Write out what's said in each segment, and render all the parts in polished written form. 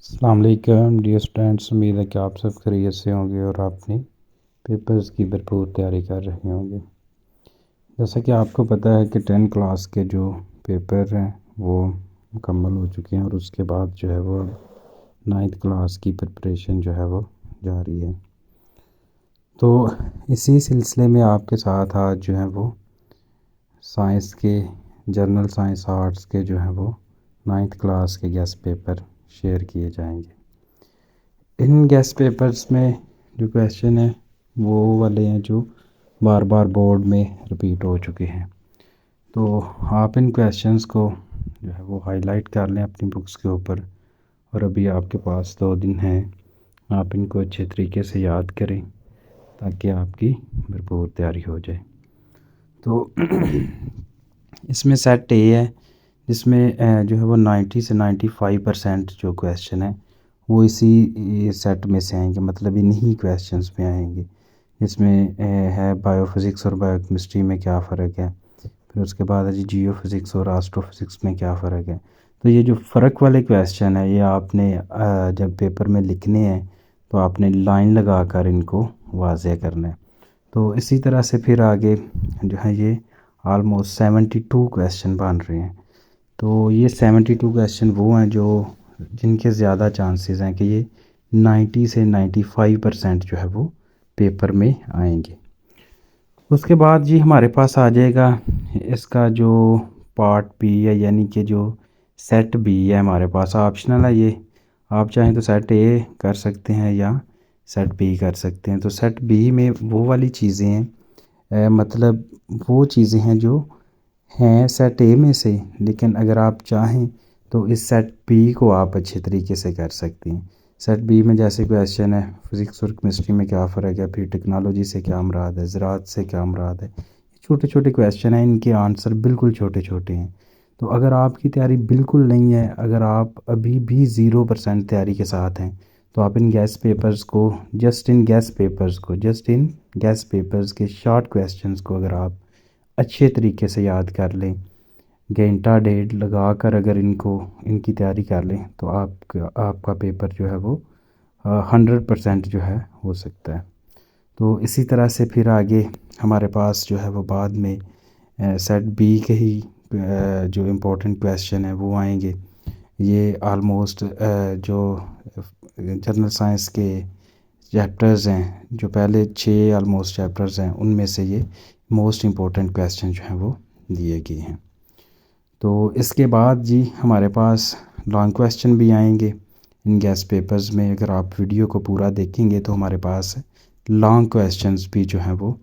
अस्सलाम वालेकुम dear students. उम्मीद है कि आप सब खैरियत से होंगे और अपनी पेपर्स की भरपूर तैयारी कर रहे होंगे। जैसा कि आपको पता है कि 10 क्लास के जो पेपर हैं वो मुकम्मल हो चुके हैं और उसके बाद जो है वो 9th क्लास की प्रिपरेशन जो है वो जारी है। तो इसी सिलसिले में आपके साथ आज जो है वो साइंस के जनरल साइंस आर्ट्स के जो है वो 9th क्लास के गेस्ट पेपर शेयर किए जाएंगे। इन गेस्ट पेपर्स में जो क्वेश्चन है वो वाले हैं जो बार बार बोर्ड में रिपीट हो चुके हैं। तो आप इन क्वेश्चंस को जो है वो हाईलाइट कर लें अपनी बुक्स के ऊपर, और अभी आपके पास 2 दिन हैं, आप इनको अच्छे तरीके से याद करें ताकि आपकी भरपूर तैयारी हो जाए। तो इसमें सेट ए है जिसमें जो है वो 90 से 95% जो क्वेश्चन है वो इसी सेट में से आएंगे, मतलब इन्हीं क्वेश्चंस में आएंगे। इसमें है बायोफिज़िक्स और बायोकेमिस्ट्री में क्या फ़र्क है, फिर उसके बाद है जी जियोफिज़िक्स और एस्ट्रोफिज़िक्स में क्या फ़र्क है। तो ये जो फ़र्क वाले क्वेश्चन है ये आपने जब पेपर में लिखने हैं तो आपने लाइन लगा कर इनको वाज़ेह करना है। तो इसी तरह से फिर आगे जो है ये आलमोस्ट 72 क्वेश्चन बन रहे हैं। तो ये 72 क्वेश्चन वो हैं जो जिनके ज़्यादा चांसेस हैं कि ये 90 से 95% जो है वो पेपर में आएंगे। उसके बाद जी हमारे पास आ जाएगा इसका जो पार्ट बी है, यानी कि जो सेट बी है हमारे पास ऑप्शनल है। ये आप चाहें तो सेट ए कर सकते हैं या सेट बी कर सकते हैं। तो सेट बी में वो वाली चीज़ें हैं, मतलब वो चीज़ें हैं जो हैं सेट ए में से, लेकिन अगर आप चाहें तो इस सेट बी को आप अच्छे तरीके से कर सकते हैं। सेट बी में जैसे क्वेश्चन है फिज़िक्स और केमिस्ट्री में क्या फ़र्क है, फिर टेक्नोलॉजी से क्या मुराद है, ज़राअत से क्या मुराद है। छोटे छोटे क्वेश्चन हैं, इनके आंसर बिल्कुल छोटे छोटे हैं। तो अगर आपकी तैयारी बिल्कुल नहीं है, अगर आप अभी भी 0% तैयारी के साथ हैं, तो आप in just in gas papers के शॉर्ट क्वेश्चंस को अगर आप अच्छे तरीके से याद कर लें, घंटा डेढ़ लगा कर अगर इनकी तैयारी कर लें, तो आपका पेपर जो है वो 100% जो है हो सकता है। तो इसी तरह से फिर आगे हमारे पास जो है वो बाद में सेट बी के ही जो इम्पोर्टेंट क्वेश्चन है वो आएंगे। ये आलमोस्ट जो जनरल साइंस के चैप्टर्स हैं, जो पहले 6 आलमोस्ट चैप्टर्स हैं, उनमें से ये मोस्ट इम्पोर्टेंट क्वेश्चन जो हैं वो दिए गए हैं। तो इसके बाद जी हमारे पास लॉन्ग क्वेश्चन भी आएंगे इन गैस पेपर्स में। अगर आप वीडियो को पूरा देखेंगे तो हमारे पास लॉन्ग क्वेश्चंस भी जो हैं वो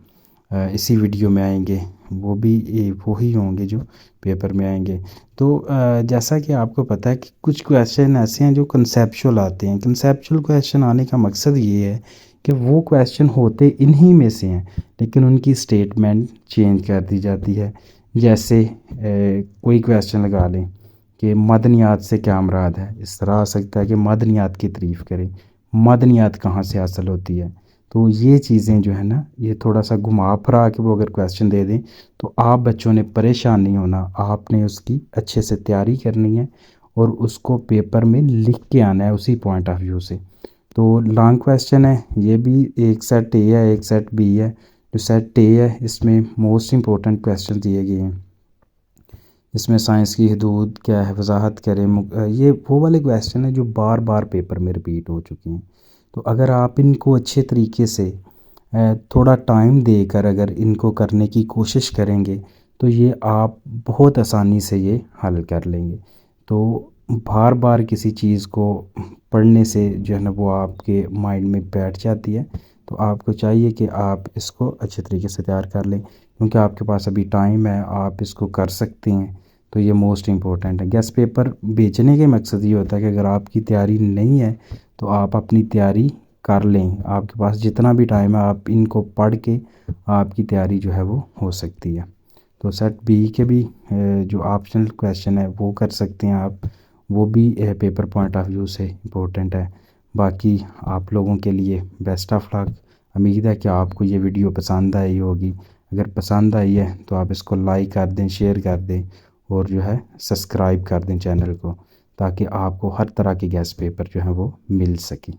इसी वीडियो में आएंगे, वो भी वही होंगे जो पेपर में आएंगे। तो जैसा कि आपको पता है कि कुछ क्वेश्चन ऐसे हैं जो कंसेप्चुअल आते हैं। कंसेप्चुअल क्वेश्चन आने का मकसद ये है कि वो क्वेश्चन होते इन्हीं में से हैं, लेकिन उनकी स्टेटमेंट चेंज कर दी जाती है। जैसे कोई क्वेश्चन लगा लें कि मदनियात से क्या मुराद है, इस तरह आ सकता है कि मदनियात की तारीफ़ करें, मदनियात कहाँ से हासिल होती है। तो ये चीज़ें जो है ना, ये थोड़ा सा घुमा फिरा के वो अगर क्वेश्चन दे दें तो आप बच्चों ने परेशान नहीं होना, आपने उसकी अच्छे से तैयारी करनी है और उसको पेपर में लिख के आना है उसी पॉइंट ऑफ व्यू से। तो लॉन्ग क्वेश्चन है, ये भी एक सेट ए है एक सेट बी है। जो सेट ए है इसमें मोस्ट इम्पोर्टेंट क्वेश्चन दिए गए हैं। इसमें साइंस की हदूद क्या है, वजाहत करें, ये वो वाले क्वेश्चन है जो बार बार पेपर में रिपीट हो चुके हैं। तो अगर आप इनको अच्छे तरीके से थोड़ा टाइम देकर अगर इनको करने की कोशिश करेंगे तो ये आप बहुत आसानी से ये हल कर लेंगे। तो बार बार किसी चीज़ को पढ़ने से जो है ना वो आपके माइंड में बैठ जाती है। तो आपको चाहिए कि आप इसको अच्छे तरीके से तैयार कर लें, क्योंकि आपके पास अभी टाइम है, आप इसको कर सकते हैं। तो ये मोस्ट इम्पोर्टेंट है। गेस्ट पेपर बेचने के मकसद ये होता है कि अगर आपकी तैयारी नहीं है तो आप अपनी तैयारी कर लें, आपके पास जितना भी टाइम है आप इनको पढ़ के आपकी तैयारी जो है वो हो सकती है। तो सेट बी के भी जो ऑप्शनल क्वेश्चन है वो कर सकते हैं आप, वो भी पेपर पॉइंट ऑफ व्यू से इम्पोर्टेंट है। बाकी आप लोगों के लिए बेस्ट ऑफ लक। उम्मीद है कि आपको ये वीडियो पसंद आई होगी। अगर पसंद आई है तो आप इसको लाइक कर दें, शेयर कर दें और जो है सब्सक्राइब कर दें चैनल को, ताकि आपको हर तरह के गैस पेपर जो हैं वो मिल सकें।